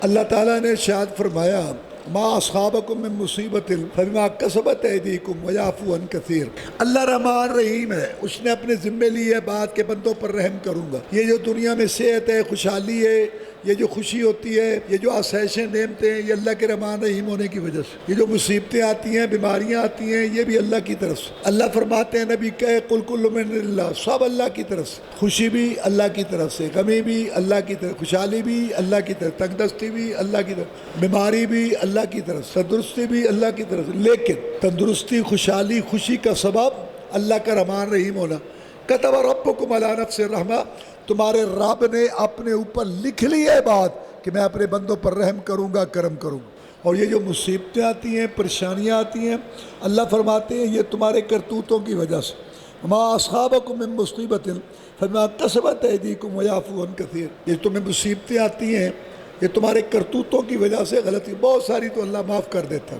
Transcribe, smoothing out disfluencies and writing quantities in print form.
اللہ تعالیٰ نے ارشاد فرمایا ما اصحابکم من مصیبت فبما کسبت ایدیکم ویعفو عن کثیر۔ اللہ رحمان رحیم ہے، اس نے اپنے ذمے لی ہے بات کہ بندوں پر رحم کروں گا۔ یہ جو دنیا میں صحت ہے، خوشحالی ہے، یہ جو خوشی ہوتی ہے، یہ جو آسائشیں نعمتیں ہیں، یہ اللہ کے رحمان رحیم ہونے کی وجہ سے۔ یہ جو مصیبتیں آتی ہیں، بیماریاں آتی ہیں، یہ بھی اللہ کی طرف سے۔ اللہ فرماتے ہیں نبی کہے قل کل من اللہ، سب اللہ کی طرف سے۔ خوشی بھی اللہ کی طرف سے، غمی بھی اللہ کی طرف، خوشحالی بھی اللہ کی طرف، تنگ دستی بھی اللہ کی طرف، بیماری بھی اللہ کی طرف سے، تندرستی بھی اللہ کی طرف سے۔ لیکن تندرستی، خوشحالی، خوشی کا سبب اللہ کا رحمان رحیم ہونا۔ کتب ربکم علی نفس الرحمہ، تمہارے رب نے اپنے اوپر لکھ لی ہے بات کہ میں اپنے بندوں پر رحم کروں گا، کرم کروں گا۔ اور یہ جو مصیبتیں آتی ہیں، پریشانیاں آتی ہیں، اللہ فرماتے ہیں یہ تمہارے کرتوتوں کی وجہ سے۔ ما اصحابکم من مصیبت فبما کسبت ایدیکم ویعفو عن کثیر۔ یہ تمہیں مصیبتیں آتی ہیں، یہ تمہارے کرتوتوں کی وجہ سے، غلطی بہت ساری تو اللہ معاف کر دیتا ہے۔